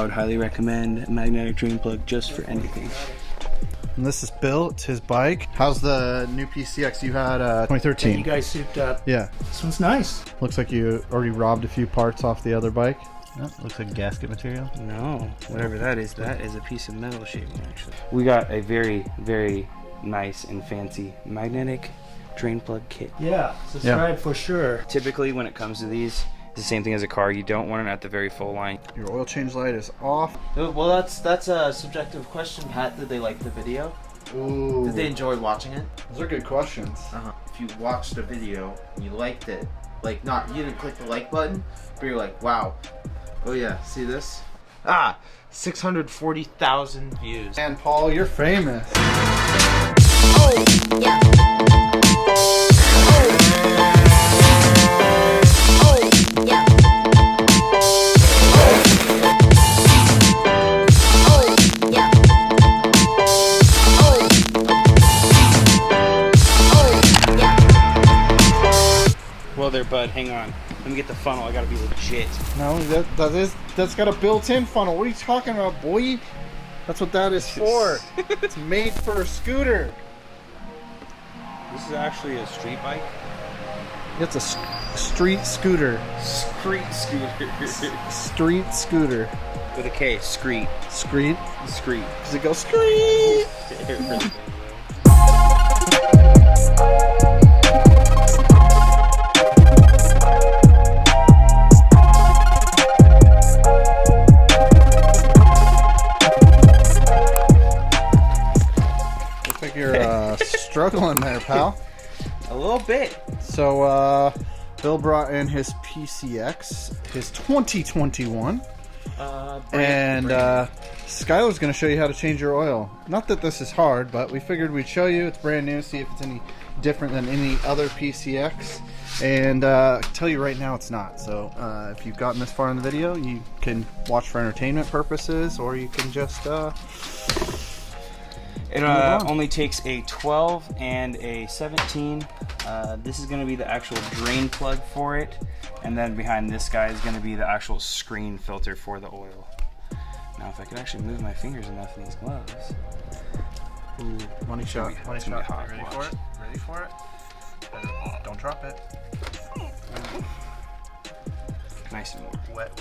would highly recommend a magnetic drain plug just for anything. And this is Bill. It's his bike. How's the new PCX you had 2013? You guys souped up. Yeah. This one's nice. Looks like you already robbed a few parts off the other bike. Oh, looks like gasket material. No, whatever that is a piece of metal shaving actually. We got a very, very nice and fancy magnetic drain plug kit. Yeah, subscribe for sure. Typically when it comes to these, it's the same thing as a car. You don't want it at the very full line. Your oil change light is off. Well, that's a subjective question, Pat. Did they like the video? Ooh. Did they enjoy watching it? Those are good questions. If you watched the video, you liked it. Like, you didn't click the like button, but you're like, wow. Oh yeah, see this? 640,000 views. And Paul, you're famous. Oh, yeah. Well there, bud, hang on. Let me get the funnel. I gotta be legit. No, that's got a built-in funnel. What are you talking about, boy? That's what that is for. It's made for a scooter. This is actually a street bike. It's a street scooter. Street scooter. Street scooter. With a K. Screet. Screet? Screet. Does it go screet? Looks like you're struggling there, pal. A little bit. So, Bill brought in his PCX, his 2021. And Skyler's going to show you how to change your oil. Not that this is hard, but we figured we'd show you. It's brand new, see if it's any different than any other PCX. And tell you right now it's not. So if you've gotten this far in the video, you can watch for entertainment purposes, or you can just... It only takes a 12 and a 17. This is going to be the actual drain plug for it. And then behind this guy is going to be the actual screen filter for the oil. Now if I could actually move my fingers enough in these gloves. Ooh, money shot. Money shot. Hot. Ready for it? Ready for it? Don't drop it. Nice and warm. Wet.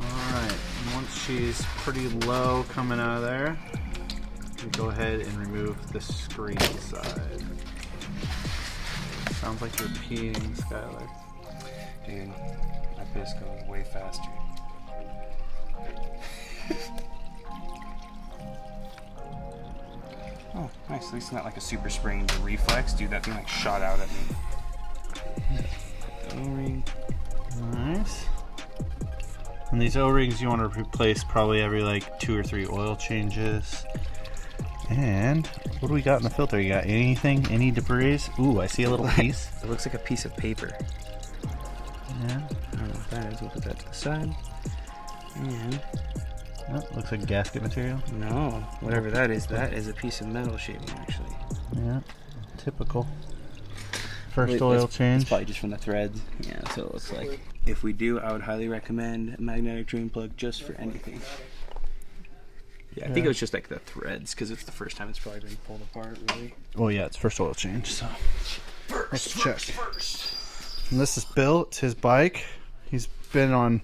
Alright, once she's pretty low coming out of there, we go ahead and remove the screen side. Sounds like you're peeing, Skyler. Dude, my piss goes way faster. Oh, nice. At least it's not like a super spring reflex. Dude, that thing like shot out at me. The O-ring. Nice. And these O-rings you want to replace probably every like 2 or 3 oil changes. And what do we got in the filter? You got anything? Any debris? Ooh, I see a little piece. It looks like a piece of paper. Yeah. I don't know what that is. We'll put that to the side. And oh, looks like gasket material. no, whatever that is a piece of metal shaving actually. Yeah, typical. First oil change. It's probably just from the threads. Yeah, that's what it looks like. If we do, I would highly recommend a magnetic drain plug just for anything. Yeah, I think it was just like the threads, because it's the first time it's probably been pulled apart, really. Well, yeah, it's first oil change, so let's check. And this is Bill. It's his bike. He's been on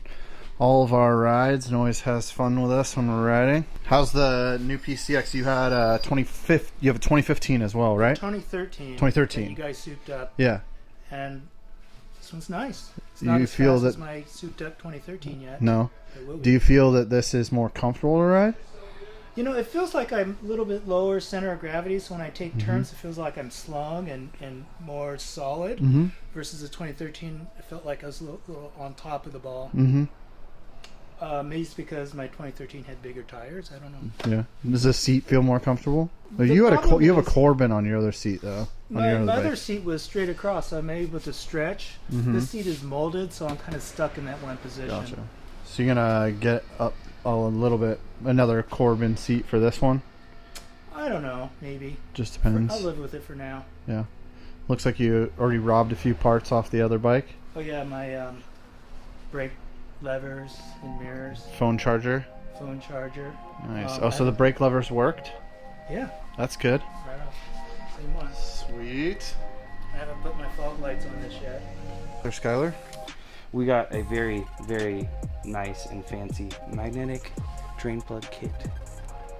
all of our rides and always has fun with us when we're riding. How's the new PCX you had? You have a 2015 as well, right? 2013. 2013. You guys souped up. Yeah. And this one's nice. It's Do not you as feel fast that as my souped up 2013 yet. No. It will be. Do you feel that this is more comfortable to ride? You know, it feels like I'm a little bit lower center of gravity, so when I take turns, it feels like I'm slung and more solid. Versus the 2013, it felt like I was a little on top of the ball. Maybe it's because my 2013 had bigger tires. I don't know. Yeah. Does the seat feel more comfortable? The You problem have a is- Corbin on your other seat though. My other seat was straight across, so I'm able to stretch. This seat is molded, so I'm kind of stuck in that one position. Gotcha. So you're gonna get up a little bit, another Corbin seat for this one? I don't know, maybe. Just depends. I'll live with it for now. Yeah. Looks like you already robbed a few parts off the other bike. Oh yeah, my brake levers and mirrors, Phone charger. phone charger. Nice. I So the brake levers worked. Yeah, That's good. right off. Same one. Sweet. I haven't put my fog lights on this yet. There's Skyler. We got a very, very nice and fancy magnetic drain plug kit.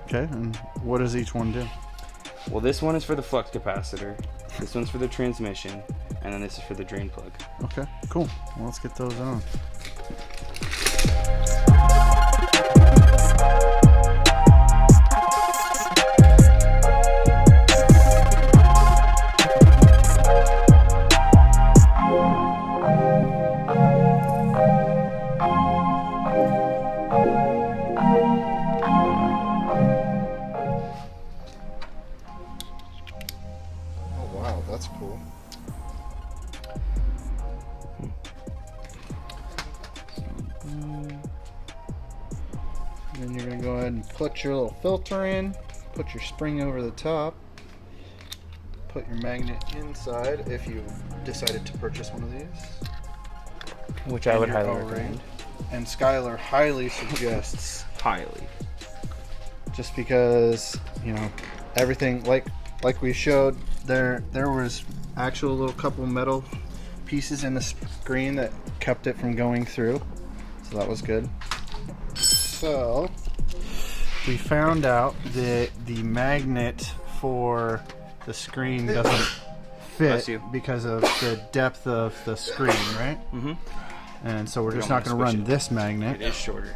Okay, and what does each one do? Well, this one is for the flux capacitor, this one's for the transmission, and then this is for the drain plug. Okay, cool. Well, let's get those on. Oh wow, that's cool. Then you're going to go ahead and put your little filter in, put your spring over the top, put your magnet inside if you decided to purchase one of these. Which I would And your highly O-ring. recommend. And Skyler highly suggests, Highly. just because, you know, everything like we showed, there was actual little couple metal pieces in the screen that kept it from going through. So that was good. So we found out that the magnet for the screen doesn't Bless fit you. because of the depth of the screen, right? Mm-hmm. And so we're just don't not wanna going to squish run it. this magnet. It is shorter.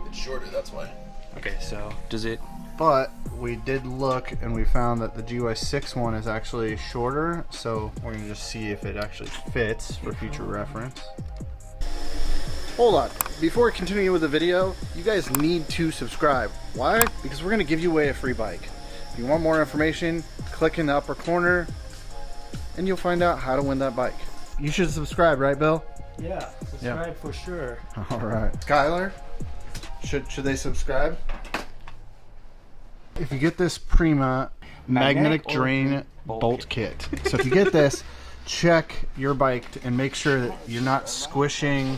It's shorter, that's why. Okay, so does it? But we did look and we found that the GY6 one is actually shorter, so we're going to just see if it actually fits for future reference. Hold on. Before we continue with the video, you guys need to subscribe. Why? Because we're going to give you away a free bike. If you want more information, click in the upper corner and you'll find out how to win that bike. You should subscribe, right, Bill? Yeah, subscribe for sure. All right. Skyler, should they subscribe? If you get this Prima magnetic or drain bolt kit. So if you get this, check your bike and make sure that you're not squishing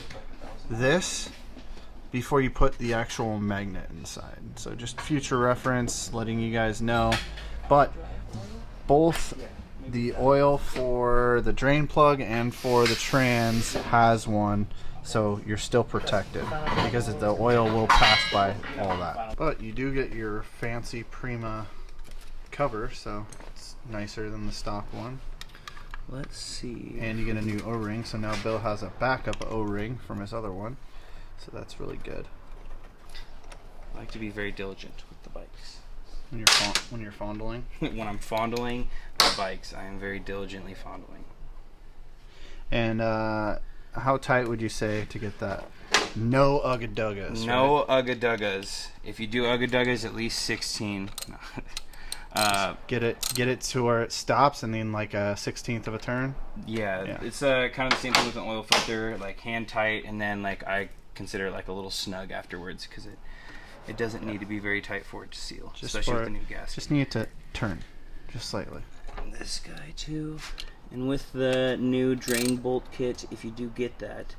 this before you put the actual magnet inside. So just future reference, letting you guys know. But both the oil for the drain plug and for the trans has one, so you're still protected because the oil will pass by all that. But you do get your fancy Prima cover, so it's nicer than the stock one. Let's see. And you get a new O-ring, so now Bill has a backup O-ring from his other one, so that's really good. I like to be very diligent with the bikes. When you're fondling. When I'm fondling the bikes, I am very diligently fondling. And how tight would you say to get that? No ugga-duggas. No ugga-duggas. If you do ugga-duggas, at least 16. Get it to where it stops and then like a 16th of a turn. Yeah, it's kind of the same thing with an oil filter, like hand tight, and then like I consider it like a little snug afterwards because it doesn't need to be very tight for it to seal, especially with the new gas. Just need it to turn, just slightly. And this guy too, and with the new drain bolt kit, if you do get that,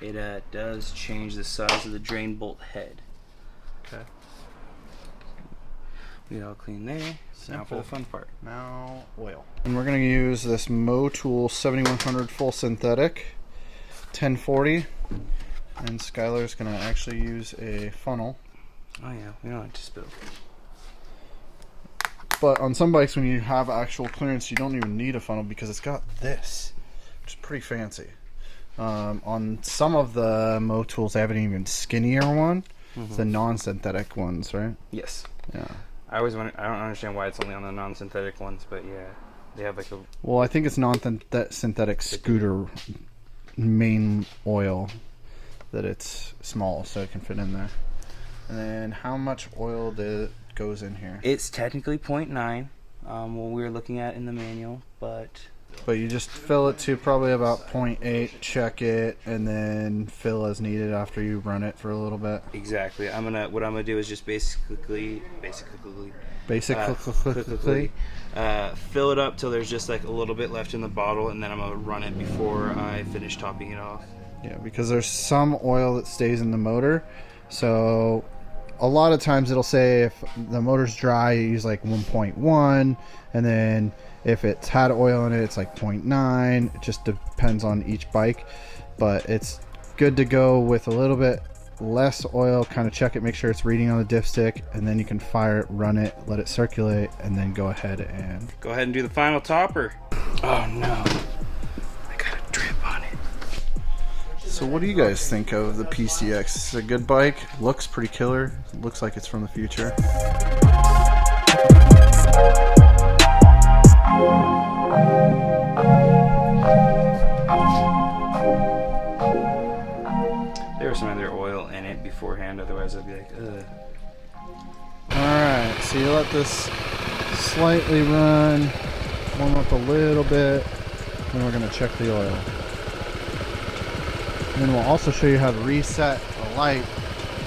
it does change the size of the drain bolt head. Okay. We got all clean there. Now for Simple. the fun part. Now oil. And we're gonna use this Motul 7100 full synthetic 1040, and Skyler's gonna actually use a funnel. Oh yeah, we don't have to spill. But on some bikes, when you have actual clearance, you don't even need a funnel because it's got this, which is pretty fancy. On some of the Motuls, they have an even skinnier one. It's the non-synthetic ones, right? Yes. Yeah. I always wonder. I don't understand why it's only on the non-synthetic ones, but yeah, they have like a. Well, I think it's non-synthetic scooter main oil that it's small, so it can fit in there. And then how much oil goes in here? It's technically 0.9, what we were looking at in the manual, but you just fill it to probably about 0.8, check it, and then fill as needed after you run it for a little bit. exactly. What I'm gonna do is just basically fill it up till there's just like a little bit left in the bottle, and then I'm gonna run it before I finish topping it off. Yeah, because there's some oil that stays in the motor. So a lot of times it'll say if the motor's dry, you use like 1.1, and then if it's had oil in it, it's like 0.9. It just depends on each bike, but it's good to go with a little bit less oil. Kind of check it, make sure it's reading on the dipstick, and then you can fire it, run it, let it circulate, and then go ahead and do the final topper. Oh no, I got a drip on it. So what do you guys think of the PCX? It's a good bike, looks pretty killer, it looks like it's from the future. There was some other oil in it beforehand, otherwise I'd be like, ugh. Alright, so you let this slightly run, warm up a little bit, then we're going to check the oil. And then we'll also show you how to reset the light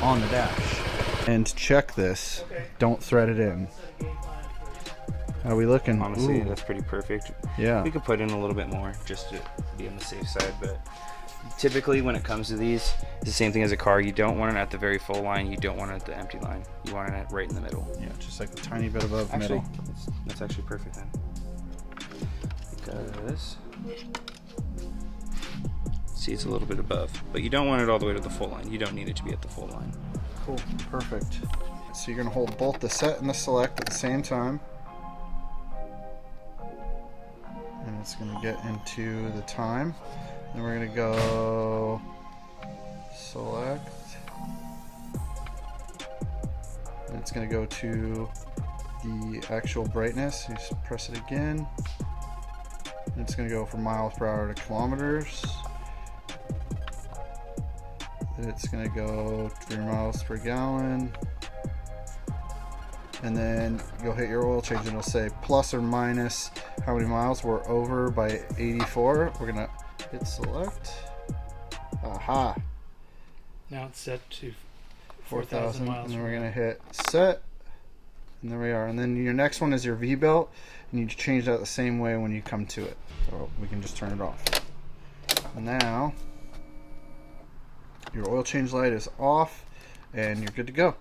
on the dash. And to check this, don't thread it in. How are we looking? Honestly, Ooh. that's pretty perfect. Yeah. We could put in a little bit more just to be on the safe side, but typically when it comes to these, it's the same thing as a car. You don't want it at the very full line. You don't want it at the empty line. You want it right in the middle. Yeah, just like a tiny bit above the middle. That's actually perfect then. Because, see, it's a little bit above, but you don't want it all the way to the full line. You don't need it to be at the full line. Cool, perfect. So you're going to hold both the set and the select at the same time. And it's going to get into the time. Then we're going to go select. And it's going to go to the actual brightness. You just press it again. And it's going to go from miles per hour to kilometers. Then it's going to go to your miles per gallon. And then you'll hit your oil change and it'll say plus or minus how many miles we're over by 84. We're gonna hit select. Aha. Now it's set to 4,000 miles. and then we're gonna hit set. And there we are. And then your next one is your V-belt, and you change that the same way when you come to it. So we can just turn it off. And now your oil change light is off and you're good to go.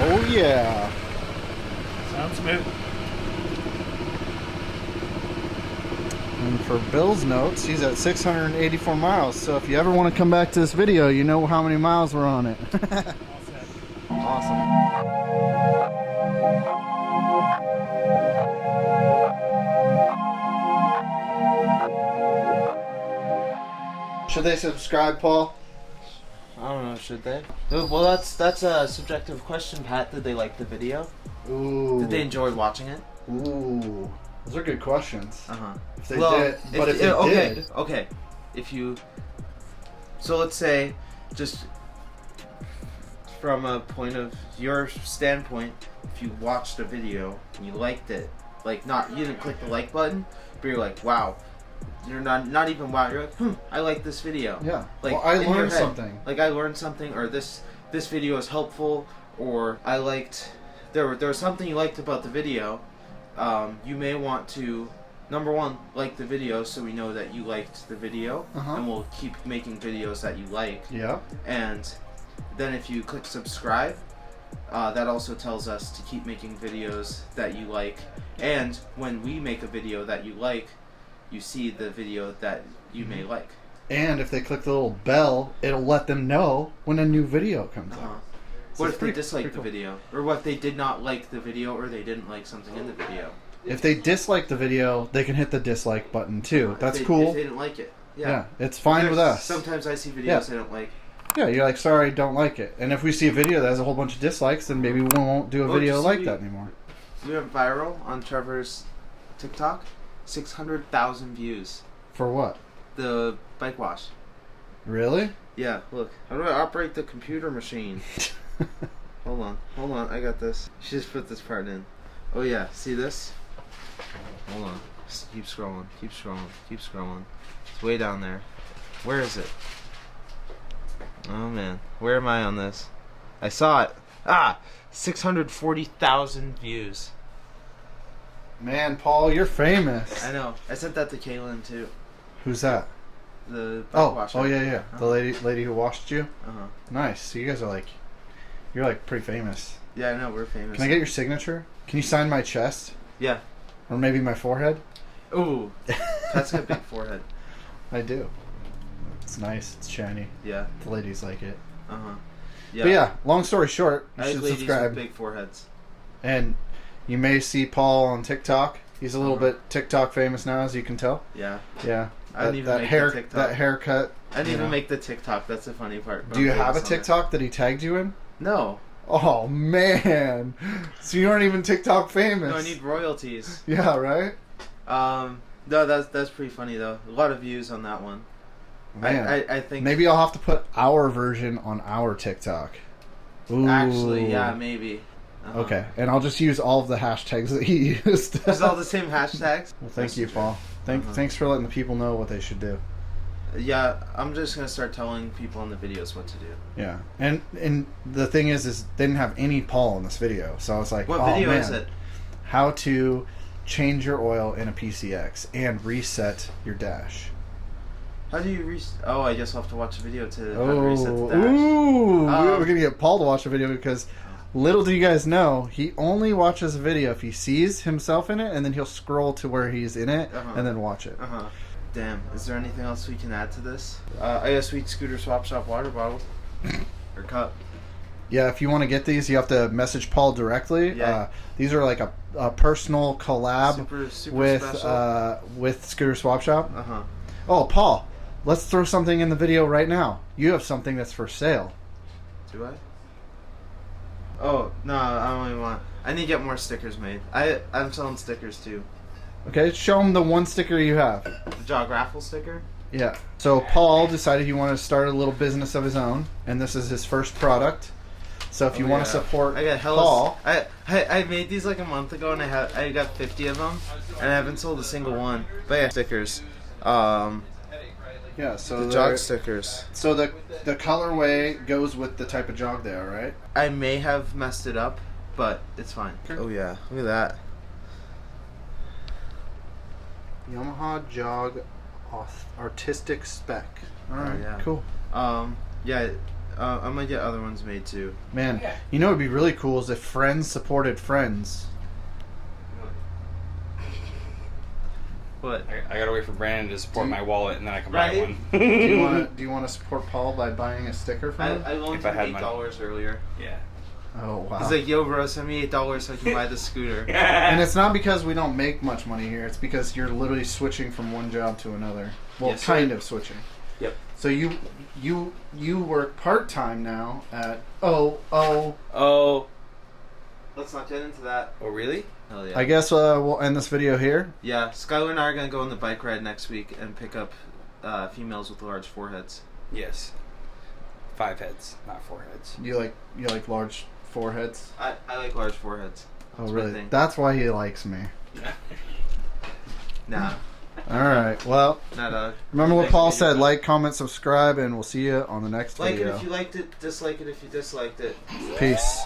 Oh yeah. Sounds smooth. And for Bill's notes, he's at 684 miles. So if you ever want to come back to this video, you know how many miles we're on it. Awesome. Should they subscribe, Paul? I don't know, should they? Well, that's a subjective question, Pat. Did they like the video? Ooh. Did they enjoy watching it? Ooh. Those are good questions. If they Well, did, but if they did, okay. If you, so let's say, just from a point of your standpoint, if you watched a video and you liked it, like you didn't click the like button, but you're like, wow. You're not even wow. You're like, I like this video. yeah. Like, well, I in your learned head, something. Like I learned something, or this video is helpful, or I liked there was something you liked about the video. You may want to, number one, like the video so we know that you liked the video, and we'll keep making videos that you like. Yeah. And then if you click subscribe, that also tells us to keep making videos that you like. And when we make a video that you like, you see the video that you may like. And if they click the little bell, it'll let them know when a new video comes out. So What it's if they pretty disliked the cool. video? Or what if they did not like the video, or they didn't like something in the video? If they dislike the video, they can hit the dislike button too. That's If cool. they didn't like it. Yeah, it's fine with us. Sometimes I see videos Yeah. I don't like. Yeah, you're like, sorry, don't like it. And if we see a video that has a whole bunch of dislikes, then maybe we won't do a Well, video just like we- that anymore. We went viral on Trevor's TikTok. 600,000 views. For what? The bike wash. Really? Yeah, look. How do I operate the computer machine? Hold on, I got this. She just put this part in. Oh yeah, see this? Hold on. Just keep scrolling, keep scrolling. It's way down there. Where is it? Oh man, where am I on this? I saw it. 640,000 views. Man, Paul, you're famous. I know. I sent that to Kaylin too. Who's that? The Oh yeah. The Uh-huh. lady who washed you. Uh-huh. Nice. So you guys are like, you're like pretty famous. Yeah, I know. We're famous. Can I get your signature? Can you sign my chest Yeah. or maybe my forehead? Ooh. That's got a big forehead. I do. It's nice. It's shiny. Yeah. The ladies like it. Uh-huh. But yeah, long story short, you I like should ladies subscribe. with big foreheads. And you may see Paul on TikTok. He's a little Uh-huh. bit TikTok famous now, as you can tell. Yeah. Yeah. I didn't even that make hair, the TikTok. that haircut. I didn't you even know. make the TikTok. That's the funny part. Do you I'm have a famous on it. TikTok that he tagged you in? No. Oh man! So you aren't even TikTok famous. No, I need royalties. Yeah, right. No, that's pretty funny though. A lot of views on that one. Man, I think maybe I'll have to put our version on our TikTok. Ooh. actually, yeah, maybe. Uh-huh. Okay, and I'll just use all of the hashtags that he used. There's all the same hashtags. Well, thank you, Messenger. Paul. Uh-huh. Thanks for letting the people know what they should do. Yeah, I'm just gonna start telling people in the videos what to do. Yeah, and the thing is they didn't have any Paul in this video, so I was like, What oh, video man, is it? How to change your oil in a PCX and reset your dash. How do you reset? Oh, I guess I'll have to watch a video to how to reset the dash. Ooh, Um, we're gonna get Paul to watch a video because little do you guys know, he only watches a video if he sees himself in it, and then he'll scroll to where he's in it Uh-huh. and then watch it. Uh-huh. Damn, is there anything else we can add to this? I got a sweet Scooterswapshop water bottle. Or cup. Yeah, if you want to get these, you have to message Paul directly. Yeah. These are like a personal collab Super with special. with Scooter Swap Shop. Uh-huh. Oh, Paul, let's throw something in the video right now. You have something that's for sale. Do I? Oh, no, I don't even want... I need to get more stickers made. I'm selling stickers too. Okay, show him the one sticker you have. The Jog Raffle sticker? Yeah. So Paul decided he wanted to start a little business of his own, and this is his first product. So if you want to support I got Paul, I made these like a month ago, and I got 50 of them, and I haven't sold a single one. But yeah, stickers. yeah. So The the jog stickers. So the colorway goes with the type of jog they are, right? I may have messed it up, but it's fine. Oh yeah, look at that. Yamaha Jog Artistic Spec. All right, yeah. cool. Yeah, I might get other ones made too. Man, you know what would be really cool is if friends supported friends. What? I gotta wait for Brandon to support my wallet and then I can buy Right? one. Do you want to support Paul by buying a sticker from him? I loaned If I him had money. $8 earlier. Yeah. Oh wow. He's like, yo, bro, send me $8 so I can buy the scooter. And it's not because we don't make much money here. It's because you're literally switching from one job to another. Well, Yes, sir. kind of switching. Yep. So you work part time now at Oh. Let's not get into that. Oh, really? Hell yeah. I guess we'll end this video here. Yeah, Skyler and I are gonna go on the bike ride next week and pick up females with large foreheads. Yes. 5 heads, not 4 heads. You like large foreheads? I like large foreheads. Oh That's my really? thing. That's why he likes me. Nah, All right. Well, not a. remember what Next Paul video. said. Like, comment, subscribe, and we'll see you on the next Like it video. if you liked it, dislike it if you disliked it. Peace.